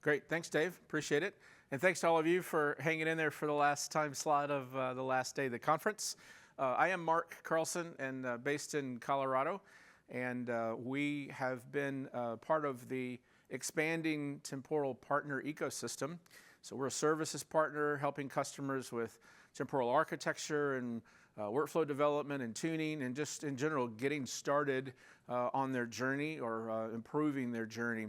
Great. Thanks, Dave. Appreciate it. And thanks to all of you for hanging in there for the last time slot of the last day of the conference. I am Mark Carlson, and based in Colorado. And we have been part of the expanding Temporal partner ecosystem. So we're a services partner helping customers with temporal architecture and workflow development and tuning, and just in general getting started on their journey or improving their journey.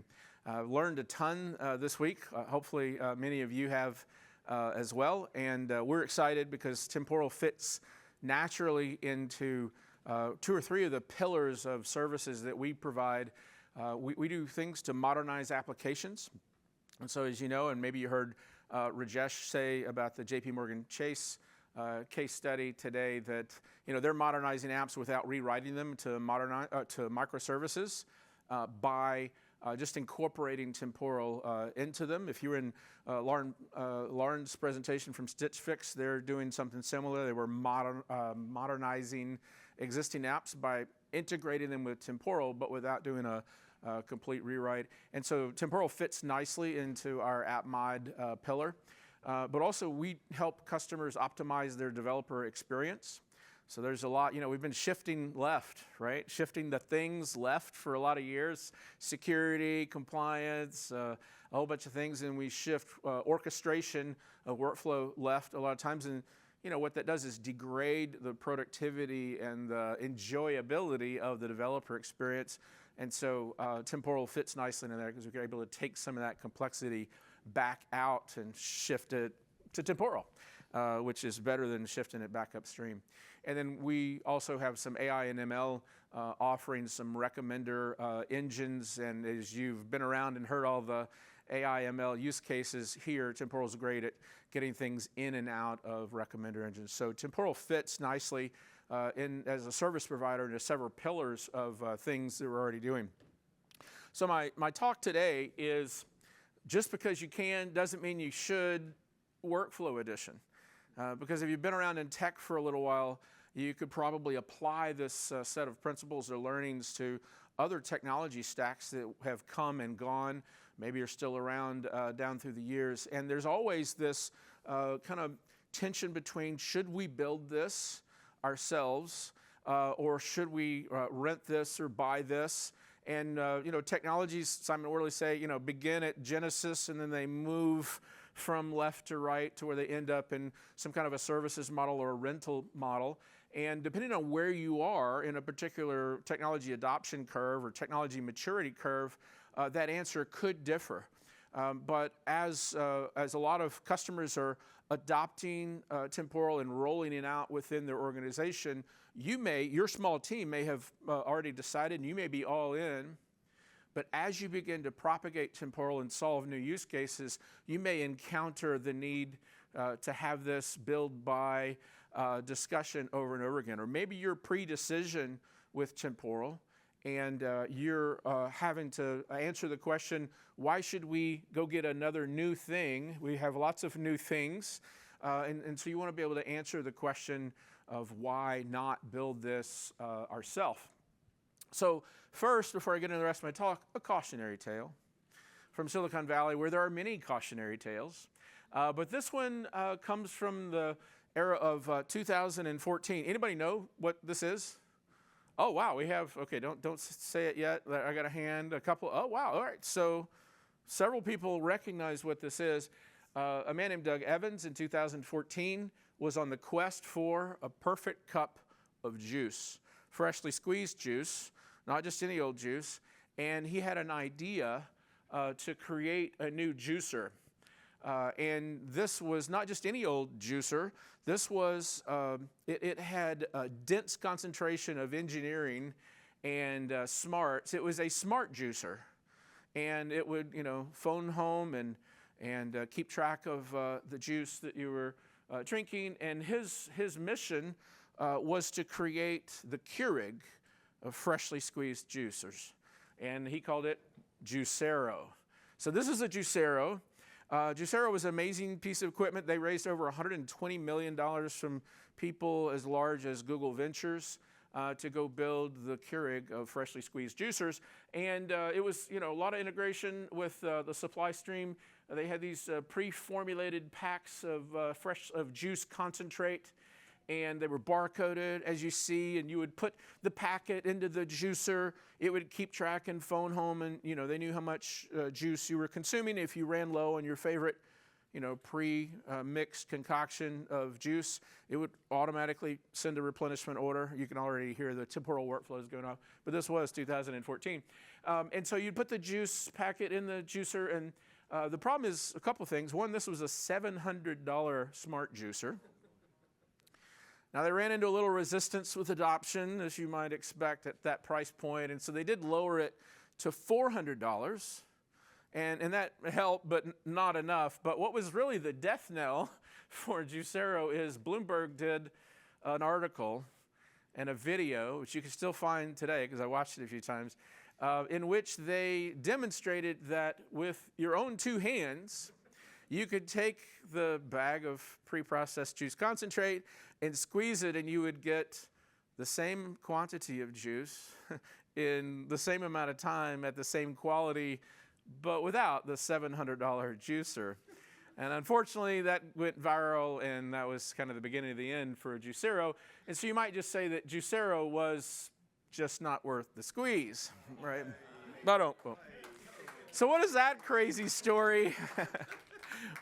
Learned a ton this week. Hopefully many of you have as well. And we're excited because Temporal fits naturally into two or three of the pillars of services that we provide. We do things to modernize applications. And so as you know, and maybe you heard Rajesh say about the JP Morgan Chase case study today, that they're modernizing apps without rewriting them to microservices by just incorporating Temporal into them. If you were in Lauren's presentation from Stitch Fix, they're doing something similar. They were modernizing existing apps by integrating them with Temporal, but without doing a complete rewrite. And so Temporal fits nicely into our app mod pillar. But also we help customers optimize their developer experience. So there's a lot, we've been shifting left, right? Shifting the things left for a lot of years. Security, compliance, a whole bunch of things. And we shift orchestration of workflow left a lot of times. And what that does is degrade the productivity and the enjoyability of the developer experience. And so Temporal fits nicely in there because we're able to take some of that complexity back out and shift it to Temporal, which is better than shifting it back upstream. And then we also have some AI and ML offerings, some recommender engines. And as you've been around and heard all the AI ML use cases here, Temporal's great at getting things in and out of recommender engines. So Temporal fits nicely as a service provider into several pillars of things that we're already doing. So my talk today is just because you can doesn't mean you should workflow edition. Because if you've been around in tech for a little while, you could probably apply this set of principles or learnings to other technology stacks that have come and gone, maybe are still around down through the years. And there's always this kind of tension between, should we build this ourselves or should we rent this or buy this? And technologies, Simon Orley say, begin at Genesis and then they move from left to right to where they end up in some kind of a services model or a rental model. And depending on where you are in a particular technology adoption curve or technology maturity curve, that answer could differ. But as a lot of customers are adopting Temporal and rolling it out within their organization, your small team may have already decided, and you may be all in. But as you begin to propagate Temporal and solve new use cases, you may encounter the need to have this build by discussion over and over again. Or maybe you're pre-decision with Temporal and you're having to answer the question, why should we go get another new thing? We have lots of new things. And so you want to be able to answer the question of why not build this ourselves. So first, before I get into the rest of my talk, a cautionary tale from Silicon Valley, where there are many cautionary tales. But this one comes from the era of 2014. Anybody know what this is? Oh, wow, we have, okay, don't say it yet. I got a hand, a couple. Oh, wow, all right. So several people recognize what this is. A man named Doug Evans in 2014 was on the quest for a perfect cup of juice, freshly squeezed juice, not just any old juice. And he had an idea to create a new juicer. And this was not just any old juicer. This was, it had a dense concentration of engineering and smarts. It was a smart juicer. And it would, phone home and keep track of the juice that you were drinking. And his mission was to create the Keurig of freshly squeezed juicers. And he called it Juicero. So this is a Juicero. Juicero was an amazing piece of equipment. They raised over $120 million from people as large as Google Ventures. to go build the Keurig of freshly squeezed juicers. And it was, a lot of integration with the supply stream. They had these pre-formulated packs of juice concentrate, and they were barcoded, as you see, and you would put the packet into the juicer. It would keep track and phone home, and they knew how much juice you were consuming. If you ran low on your favorite pre-mixed concoction of juice, it would automatically send a replenishment order. You can already hear the temporal workflows going on, but this was 2014. And so you'd put the juice packet in the juicer, and the problem is a couple things. One, this was a $700 smart juicer. Now, they ran into a little resistance with adoption, as you might expect at that price point, and so they did lower it to $400. And that helped, but not enough. But what was really the death knell for Juicero is Bloomberg did an article and a video, which you can still find today because I watched it a few times, in which they demonstrated that with your own two hands, you could take the bag of pre-processed juice concentrate and squeeze it, and you would get the same quantity of juice in the same amount of time at the same quality, but without the $700 juicer. And unfortunately, that went viral, and that was kind of the beginning of the end for Juicero. And so you might just say that Juicero was just not worth the squeeze, right? So what does that crazy story,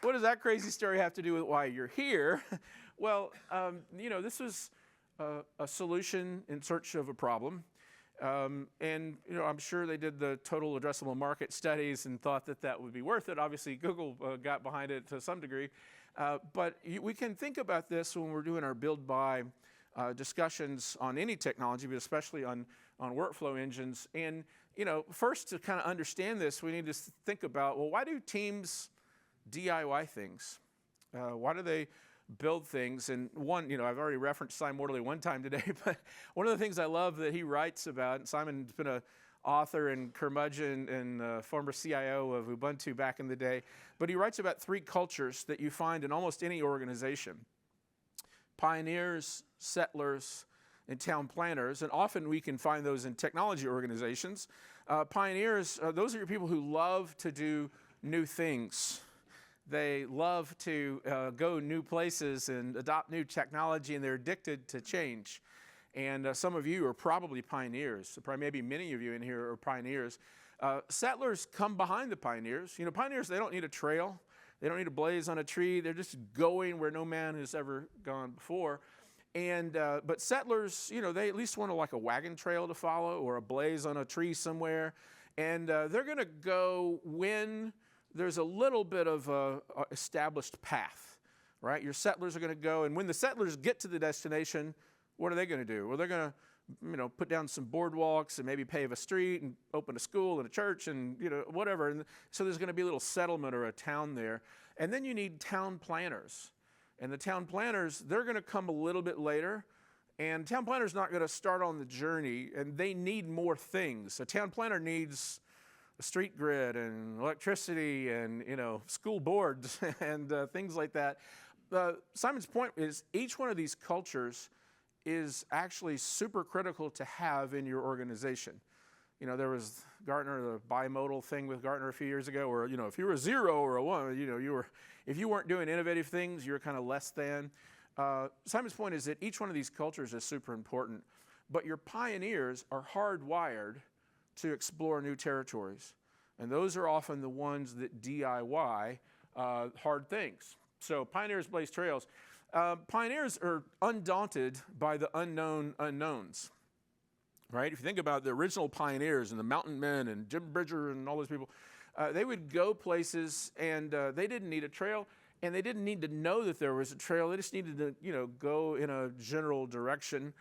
what does that crazy story have to do with why you're here? Well, this was a solution in search of a problem. And I'm sure they did the total addressable market studies and thought that that would be worth it. Obviously, Google got behind it to some degree. But we can think about this when we're doing our build-buy discussions on any technology, but especially on workflow engines. And, first to kind of understand this, we need to think about, well, why do teams DIY things? Why do they build things? And one, I've already referenced Simon Morley one time today, but one of the things I love that he writes about, and Simon's been an author and curmudgeon and former CIO of Ubuntu back in the day, but he writes about three cultures that you find in almost any organization: pioneers, settlers, and town planners. And often we can find those in technology organizations. Pioneers, those are your people who love to do new things. They love to go new places and adopt new technology, and they're addicted to change. And some of you are probably pioneers. Maybe many of you in here are pioneers. Settlers come behind the pioneers. Pioneers, they don't need a trail. They don't need a blaze on a tree. They're just going where no man has ever gone before. And but settlers, they at least want like a wagon trail to follow or a blaze on a tree somewhere. And they're going to go when there's a little bit of a established path, right? Your settlers are going to go, and when the settlers get to the destination, what are they going to do? Well, they're going to, put down some boardwalks and maybe pave a street and open a school and a church and, whatever. And so there's going to be a little settlement or a town there. And then you need town planners. And the town planners, they're going to come a little bit later. And town planner's not going to start on the journey, and they need more things. A town planner needs a street grid and electricity and school boards and things like that. Simon's point is each one of these cultures is actually super critical to have in your organization. There was Gartner, the bimodal thing with Gartner a few years ago, where if you were a 0 or a 1, if you weren't doing innovative things, you were kind of less than. Simon's point is that each one of these cultures is super important, but your pioneers are hardwired to explore new territories. And those are often the ones that DIY hard things. So pioneers blaze trails. Pioneers are undaunted by the unknown unknowns, right? If you think about the original pioneers and the mountain men and Jim Bridger and all those people, they would go places and they didn't need a trail, and they didn't need to know that there was a trail. They just needed to, go in a general direction.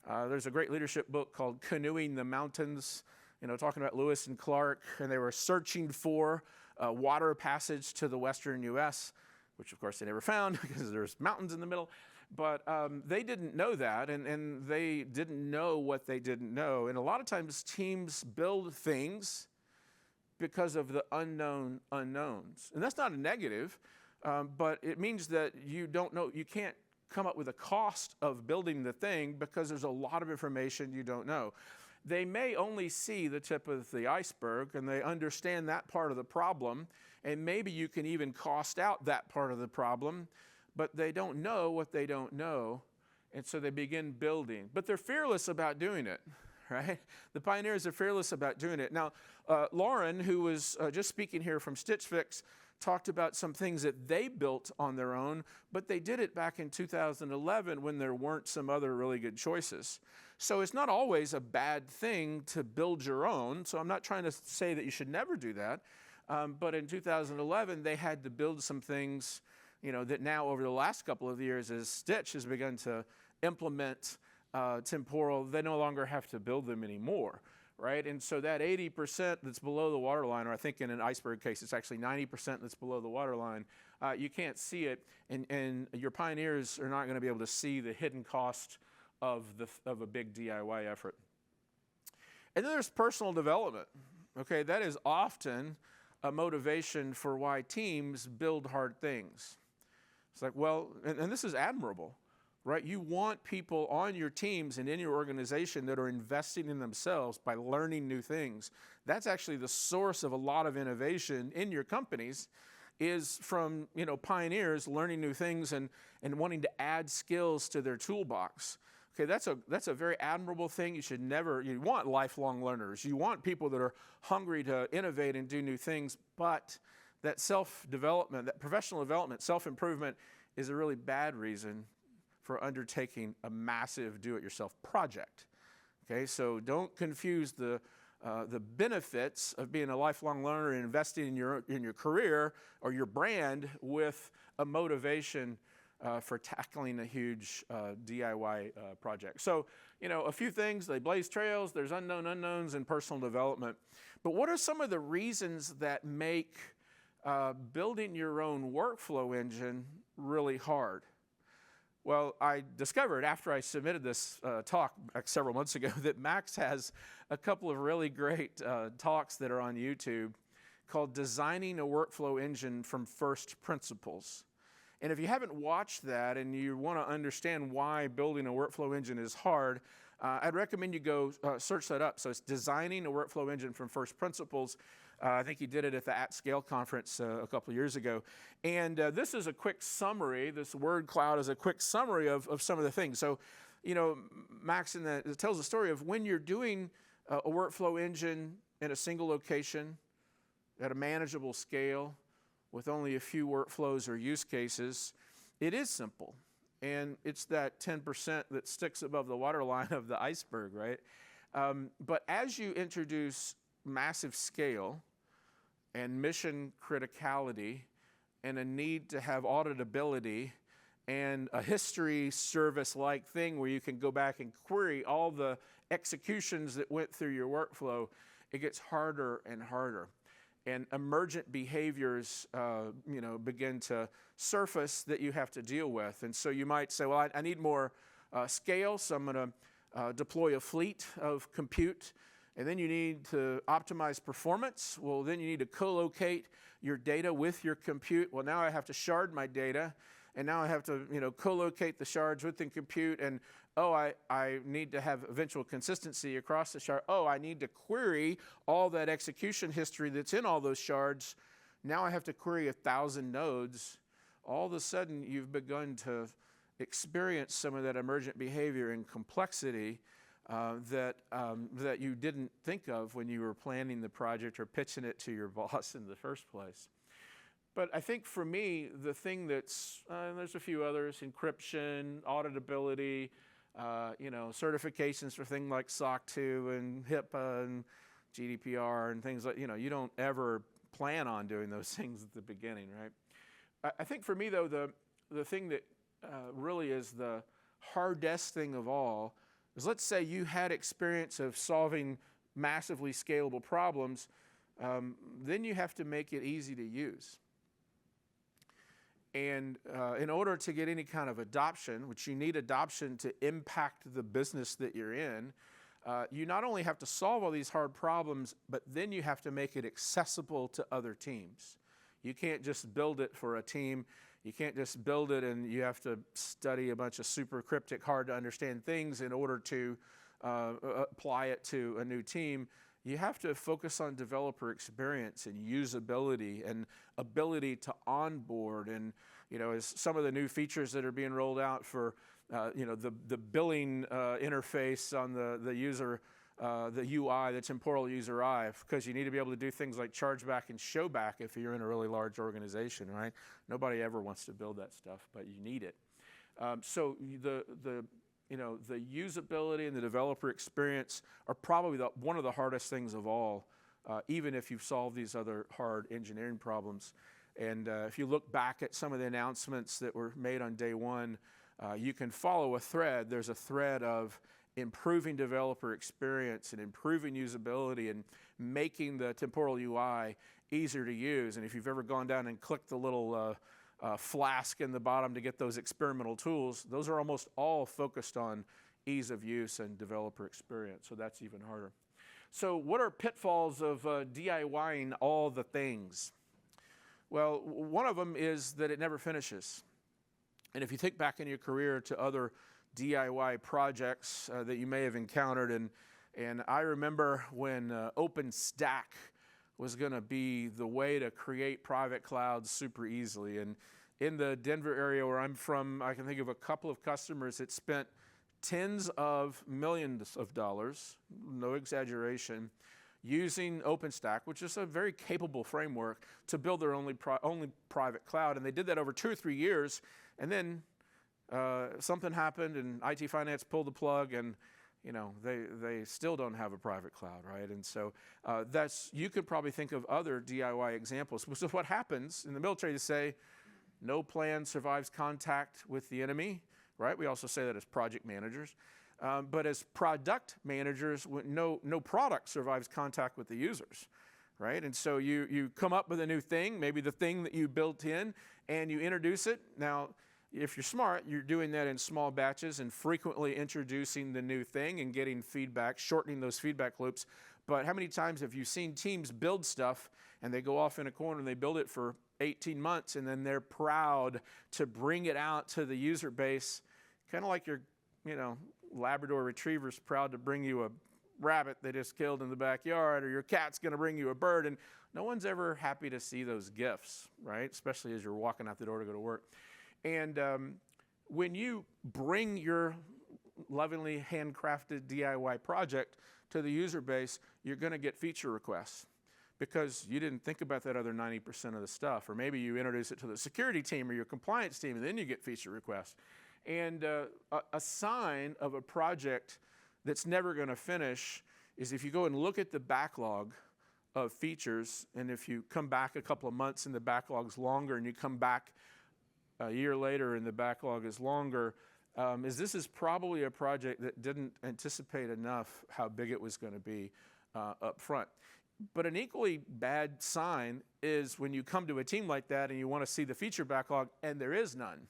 There's a great leadership book called Canoeing the Mountains, talking about Lewis and Clark, and they were searching for a water passage to the western U.S., which of course they never found because there's mountains in the middle. But they didn't know that, and they didn't know what they didn't know. And a lot of times teams build things because of the unknown unknowns. And that's not a negative, but it means that you don't know, you can't come up with a cost of building the thing because there's a lot of information you don't know. They may only see the tip of the iceberg, and they understand that part of the problem, and maybe you can even cost out that part of the problem, but they don't know what they don't know, and so they begin building. But they're fearless about doing it, right? The pioneers are fearless about doing it. Now, Lauren, who was just speaking here from Stitch Fix, talked about some things that they built on their own, but they did it back in 2011 when there weren't some other really good choices. So it's not always a bad thing to build your own. So I'm not trying to say that you should never do that. But in 2011, they had to build some things, that now over the last couple of years, as Stitch has begun to implement Temporal, they no longer have to build them anymore. Right? And so that 80% that's below the waterline, or I think in an iceberg case, it's actually 90% that's below the waterline, you can't see it, and your pioneers are not going to be able to see the hidden cost of a big DIY effort. And then there's personal development. Okay, that is often a motivation for why teams build hard things. It's like, well, and this is admirable. Right? You want people on your teams and in your organization that are investing in themselves by learning new things. That's actually the source of a lot of innovation in your companies, is from pioneers learning new things and wanting to add skills to their toolbox. Okay, that's a very admirable thing. You want lifelong learners. You want people that are hungry to innovate and do new things, but that self-development, that professional development, self-improvement is a really bad reason for undertaking a massive do-it-yourself project. Okay, so don't confuse the benefits of being a lifelong learner and investing in your career or your brand with a motivation for tackling a huge DIY project. So, a few things, they blaze trails, there's unknown unknowns, and personal development. But what are some of the reasons that make building your own workflow engine really hard? Well, I discovered after I submitted this talk several months ago that Max has a couple of really great talks that are on YouTube called Designing a Workflow Engine from First Principles. And if you haven't watched that and you want to understand why building a workflow engine is hard, I'd recommend you go search that up. So it's Designing a Workflow Engine from First Principles. I think he did it at the At Scale conference a couple of years ago. And this is a quick summary. This word cloud is a quick summary of some of the things. So, Max it tells the story of when you're doing a workflow engine in a single location at a manageable scale with only a few workflows or use cases, it is simple. And it's that 10% that sticks above the waterline of the iceberg, right? But as you introduce massive scale and mission criticality and a need to have auditability and a history service-like thing where you can go back and query all the executions that went through your workflow, it gets harder and harder. And emergent behaviors, begin to surface that you have to deal with. And so you might say, well, I need more scale, so I'm going to deploy a fleet of compute. And then you need to optimize performance. Well, then you need to co-locate your data with your compute. Well, now I have to shard my data, and now I have to, co-locate the shards within compute. And I need to have eventual consistency across the shard. I need to query all that execution history that's in all those shards. Now I have to query 1,000 nodes. All of a sudden, you've begun to experience some of that emergent behavior and complexity that you didn't think of when you were planning the project or pitching it to your boss in the first place. But I think for me, the thing that's, there's a few others, encryption, auditability, certifications for things like SOC 2 and HIPAA and GDPR and things like, you don't ever plan on doing those things at the beginning, right? I think for me, though, the thing that really is the hardest thing of all is, let's say you had experience of solving massively scalable problems, then you have to make it easy to use. And in order to get any kind of adoption, which you need adoption to impact the business that you're in, you not only have to solve all these hard problems, but then you have to make it accessible to other teams. You can't just build it for a team. You can't just build it and you have to study a bunch of super cryptic, hard to understand things in order to apply it to a new team. You have to focus on developer experience and usability and ability to onboard. And, as some of the new features that are being rolled out for, the billing interface on the user, the UI, the temporal user eye, because you need to be able to do things like charge back and show back if you're in a really large organization, right? Nobody ever wants to build that stuff, but you need it. So the usability and the developer experience are probably one of the hardest things of all, even if you've solved these other hard engineering problems. And if you look back at some of the announcements that were made on day one, you can follow a thread. There's a thread of improving developer experience and improving usability and making the temporal UI easier to use. And if you've ever gone down and clicked the little flask in the bottom to get those experimental tools, those are almost all focused on ease of use and developer experience, so that's even harder. So what are pitfalls of DIYing all the things? Well, one of them is that it never finishes. And if you think back in your career to other DIY projects that you may have encountered, and I remember when OpenStack was going to be the way to create private clouds super easily. And in the Denver area where I'm from, I can think of a couple of customers that spent tens of millions of dollars, no exaggeration, using OpenStack, which is a very capable framework, to build their only private cloud. And they did that over 2 or 3 years, and then something happened, and IT finance pulled the plug, and they still don't have a private cloud, right? And so you could probably think of other DIY examples. So what happens in the military, they say, no plan survives contact with the enemy, right? We also say that as project managers. But as product managers, no product survives contact with the users, right? And so you come up with a new thing, maybe the thing that you built in, and you introduce it. Now, if you're smart, you're doing that in small batches and frequently introducing the new thing and getting feedback, shortening those feedback loops. But how many times have you seen teams build stuff and they go off in a corner and they build it for 18 months and then they're proud to bring it out to the user base, kind of like your, Labrador Retriever's proud to bring you a rabbit they just killed in the backyard, or your cat's going to bring you a bird, and no one's ever happy to see those gifts, right? Especially as you're walking out the door to go to work. And when you bring your lovingly handcrafted DIY project to the user base, you're going to get feature requests because you didn't think about that other 90% of the stuff. Or maybe you introduce it to the security team or your compliance team, and then you get feature requests. And a sign of a project that's never going to finish is if you go and look at the backlog of features, and if you come back a couple of months and the backlog's longer, and you come back a year later and the backlog is longer, this is probably a project that didn't anticipate enough how big it was going to be up front. But an equally bad sign is when you come to a team like that and you want to see the feature backlog and there is none.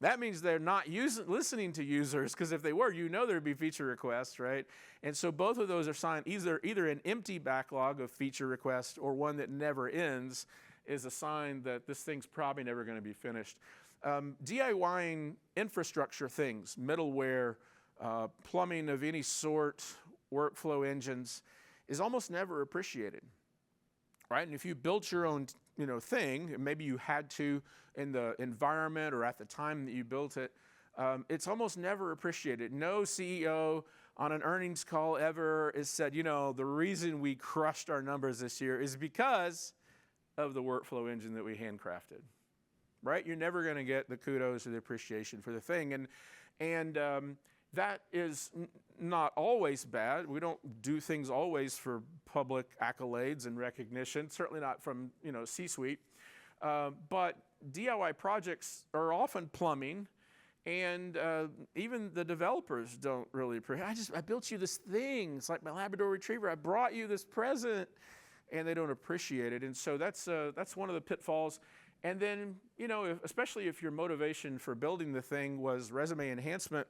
That means they're not listening to users, because if they were, there'd be feature requests, right? And so both of those are signs, either an empty backlog of feature requests or one that never ends is a sign that this thing's probably never going to be finished. DIYing infrastructure things, middleware, plumbing of any sort, workflow engines, is almost never appreciated, right? And if you built your own thing, and maybe you had to in the environment or at the time that you built it, it's almost never appreciated. No CEO on an earnings call ever has said, the reason we crushed our numbers this year is because of the workflow engine that we handcrafted, right? You're never going to get the kudos or the appreciation for the thing. And that is not always bad. We don't do things always for public accolades and recognition, certainly not from C-suite. But DIY projects are often plumbing, and even the developers don't really appreciate. I built you this thing. It's like my Labrador Retriever. I brought you this present, and they don't appreciate it. And so that's one of the pitfalls. And then especially if your motivation for building the thing was resume enhancement,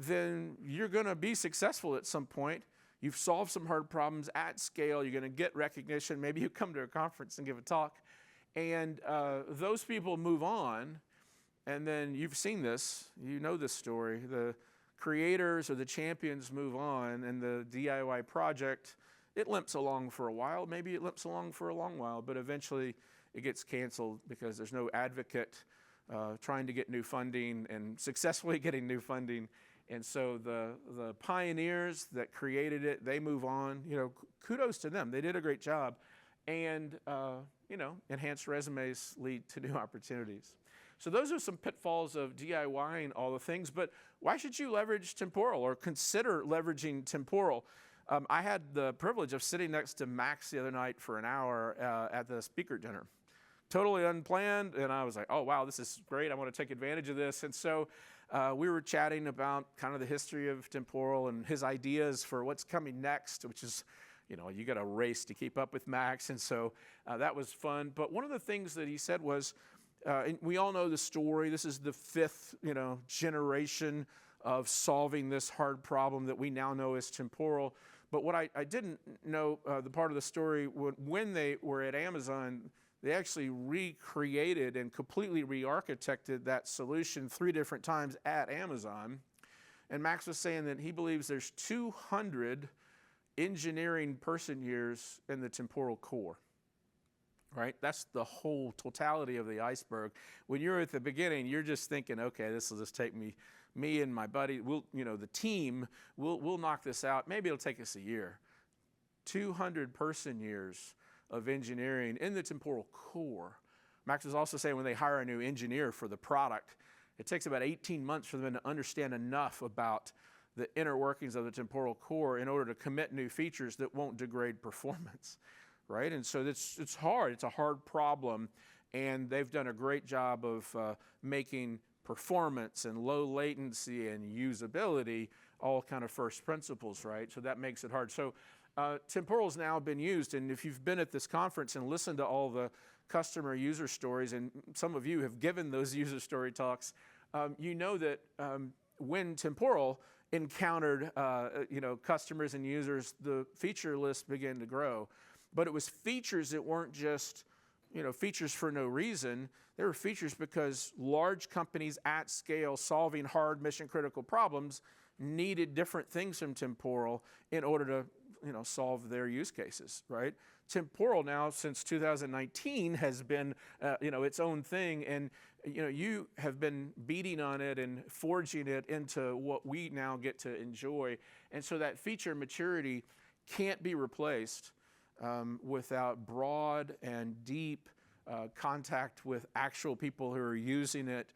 then you're going to be successful at some point. You've solved some hard problems at scale. You're going to get recognition. Maybe you come to a conference and give a talk. And those people move on. And then you've seen this. You know this story. The creators or the champions move on. And the DIY project, it limps along for a while. Maybe it limps along for a long while. But eventually it gets canceled because there's no advocate trying to get new funding and successfully getting new funding. And so the pioneers that created it, they move on. Kudos to them. They did a great job. And, enhanced resumes lead to new opportunities. So those are some pitfalls of DIYing all the things. But why should you leverage Temporal or consider leveraging Temporal? I had the privilege of sitting next to Max the other night for an hour at the speaker dinner. Totally unplanned. And I was like, oh, wow, this is great. I want to take advantage of this. And so we were chatting about kind of the history of Temporal and his ideas for what's coming next, which is, you got to race to keep up with Max. And so that was fun. But one of the things that he said was, and we all know the story. This is the fifth, generation of solving this hard problem that we now know as Temporal. But what I didn't know, the part of the story, when they were at Amazon, they actually recreated and completely re-architected that solution 3 different times at Amazon. And Max was saying that he believes there's 200 engineering person years in the Temporal core, right? That's the whole totality of the iceberg. When you're at the beginning, you're just thinking, okay, this will just take me and my buddy, the team, we'll knock this out. Maybe it'll take us a year. 200 person years of engineering in the Temporal core. Max was also saying when they hire a new engineer for the product, it takes about 18 months for them to understand enough about the inner workings of the Temporal core in order to commit new features that won't degrade performance, right? And so it's hard. It's a hard problem, and they've done a great job of making performance and low latency and usability all kind of first principles, right? So that makes it hard. So Temporal's now been used, and if you've been at this conference and listened to all the customer user stories, and some of you have given those user story talks, you know that when Temporal encountered customers and users, the feature list began to grow. But it was features that weren't just features for no reason. They were features because large companies at scale solving hard mission-critical problems needed different things from Temporal in order to solve their use cases, right? Temporal now, since 2019, has been, its own thing, and you have been beating on it and forging it into what we now get to enjoy. And so that feature maturity can't be replaced without broad and deep contact with actual people who are using it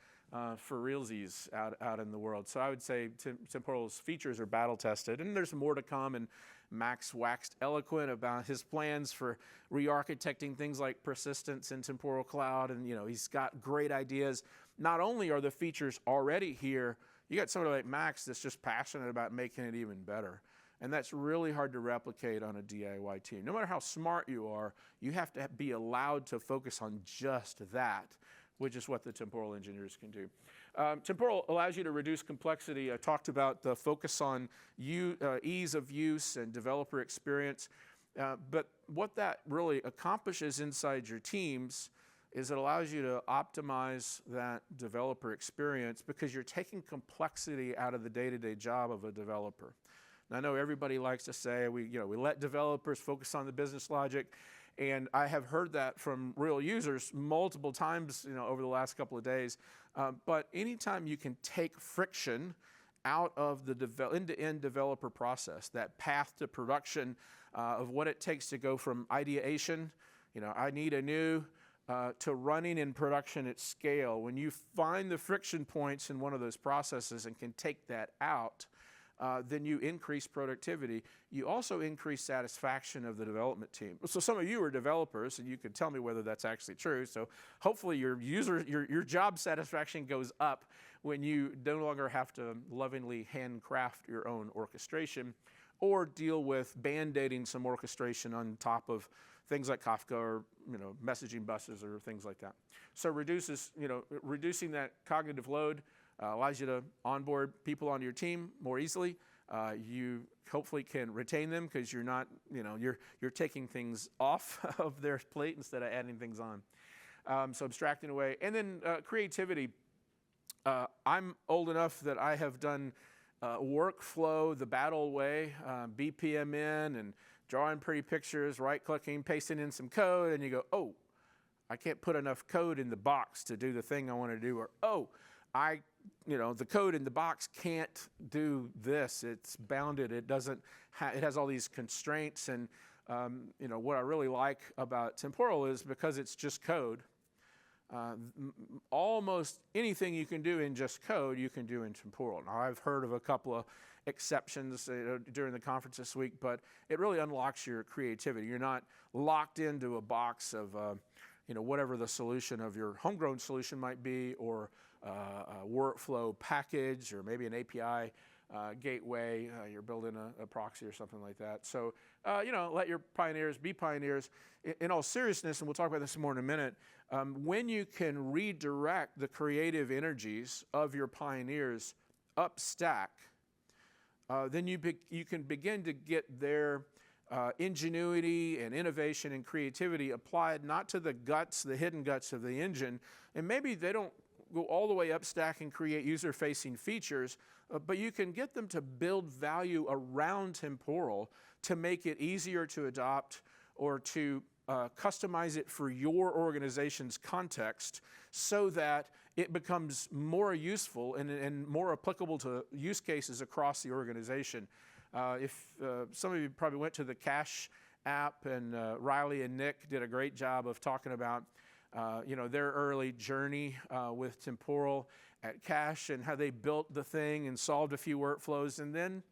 for realsies out in the world. So I would say Temporal's features are battle tested, and there's more to come. And Max waxed eloquent about his plans for re-architecting things like persistence in Temporal Cloud, and he's got great ideas. Not only are the features already here, you got somebody like Max that's just passionate about making it even better. And that's really hard to replicate on a DIY team. No matter how smart you are, you have to be allowed to focus on just that, which is what the Temporal engineers can do. Temporal allows you to reduce complexity. I talked about the focus on ease of use and developer experience. But what that really accomplishes inside your teams is it allows you to optimize that developer experience because you're taking complexity out of the day-to-day job of a developer. Now, I know everybody likes to say we let developers focus on the business logic. And I have heard that from real users multiple times, over the last couple of days. But anytime you can take friction out of the end-to-end developer process, that path to production of what it takes to go from ideation, I need a new, to running in production at scale. When you find the friction points in one of those processes and can take that out, then you increase productivity. You also increase satisfaction of the development team. So some of you are developers, and you can tell me whether that's actually true. So hopefully your job satisfaction goes up when you no longer have to lovingly handcraft your own orchestration or deal with band-aiding some orchestration on top of things like Kafka or messaging buses or things like that. So reducing that cognitive load allows you to onboard people onto your team more easily. You hopefully can retain them because you're not, you're taking things off of their plate instead of adding things on. So abstracting away. And then creativity. I'm old enough that I have done workflow the battle way, BPM in and drawing pretty pictures, right-clicking, pasting in some code, and you go, oh, I can't put enough code in the box to do the thing I want to do, or oh, the code in the box can't do this. It's bounded. It doesn't. It has all these constraints. And what I really like about Temporal is because it's just code. Almost anything you can do in just code, you can do in Temporal. Now, I've heard of a couple of exceptions during the conference this week, but it really unlocks your creativity. You're not locked into a box of whatever the solution of your homegrown solution might be, or a workflow package, or maybe an API gateway. You're building a proxy or something like that. So, let your pioneers be pioneers. In all seriousness, and we'll talk about this more in a minute, when you can redirect the creative energies of your pioneers up stack, then you can begin to get their ingenuity and innovation and creativity applied not to the guts, the hidden guts of the engine, and maybe they don't go all the way up stack and create user-facing features, but you can get them to build value around Temporal to make it easier to adopt or to customize it for your organization's context so that it becomes more useful and more applicable to use cases across the organization. If some of you probably went to the Cache app, and Riley and Nick did a great job of talking about their early journey with Temporal at Cache and how they built the thing and solved a few workflows, and then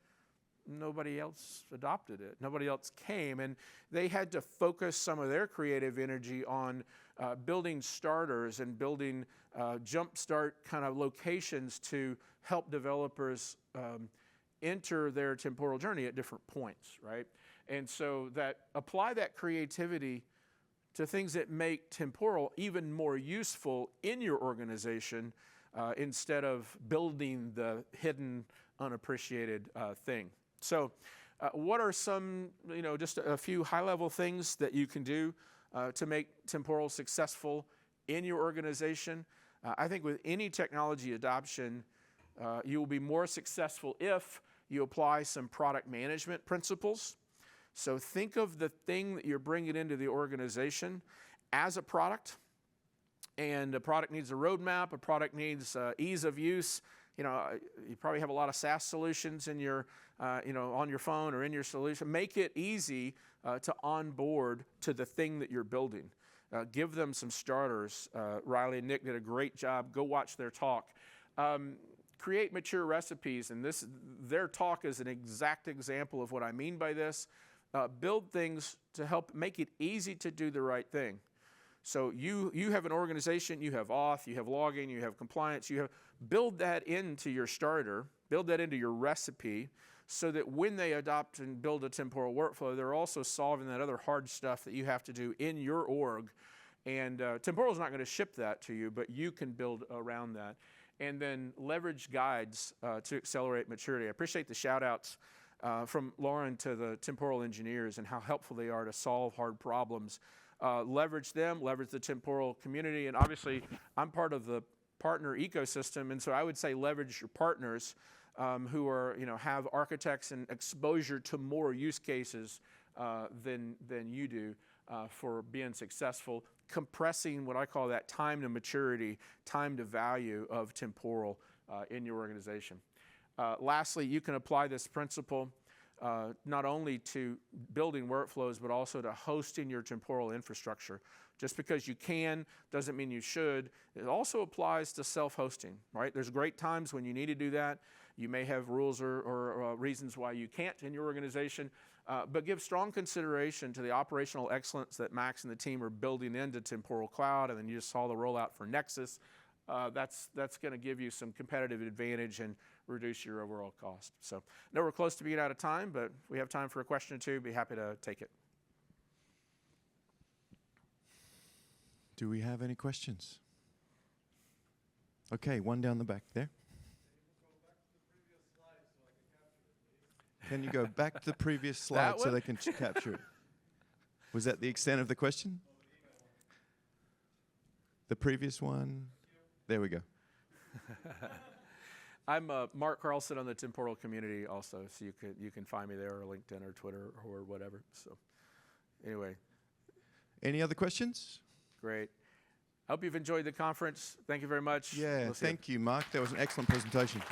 nobody else adopted it. Nobody else came, and they had to focus some of their creative energy on building starters and building jumpstart kind of locations to help developers enter their Temporal journey at different points, right? And so apply that creativity to things that make Temporal even more useful in your organization instead of building the hidden, unappreciated thing. So what are some, just a few high-level things that you can do to make Temporal successful in your organization? I think with any technology adoption, you will be more successful if you apply some product management principles. So think of the thing that you're bringing into the organization as a product, and a product needs a roadmap, a product needs ease of use. You probably have a lot of SaaS solutions in your, on your phone or in your solution. Make it easy to onboard to the thing that you're building. Give them some starters. Riley and Nick did a great job. Go watch their talk. Create mature recipes, and their talk is an exact example of what I mean by this. Build things to help make it easy to do the right thing. So you have an organization, you have auth, you have logging, you have compliance, build that into your starter, build that into your recipe, so that when they adopt and build a Temporal workflow, they're also solving that other hard stuff that you have to do in your org. And Temporal's not going to ship that to you, but you can build around that. And then leverage guides to accelerate maturity. I appreciate the shout outs from Lauren to the Temporal engineers and how helpful they are to solve hard problems. Leverage them, leverage the Temporal community, and obviously I'm part of the partner ecosystem, and so I would say leverage your partners who are, have architects and exposure to more use cases than you do for being successful, compressing what I call that time to maturity, time to value of Temporal in your organization. Lastly, you can apply this principle not only to building workflows, but also to hosting your Temporal infrastructure. Just because you can doesn't mean you should. It also applies to self-hosting, right? There's great times when you need to do that. You may have rules or reasons why you can't in your organization, but give strong consideration to the operational excellence that Max and the team are building into Temporal Cloud, and then you just saw the rollout for Nexus. That's going to give you some competitive advantage and reduce your overall cost. So I know we're close to being out of time, but if we have time for a question or two, be happy to take it. Do we have any questions? Okay, one down the back there. Can you go back to the previous slide so one? they can capture it? Was that the extent of the question? The previous one? There we go. I'm Mark Carlson on the Temporal community also, so you can find me there or LinkedIn or Twitter or whatever. So anyway, Any other questions? great. I hope you've enjoyed the conference. Thank you very much. Yeah, We'll see you. thank you, Mark. That was an excellent presentation.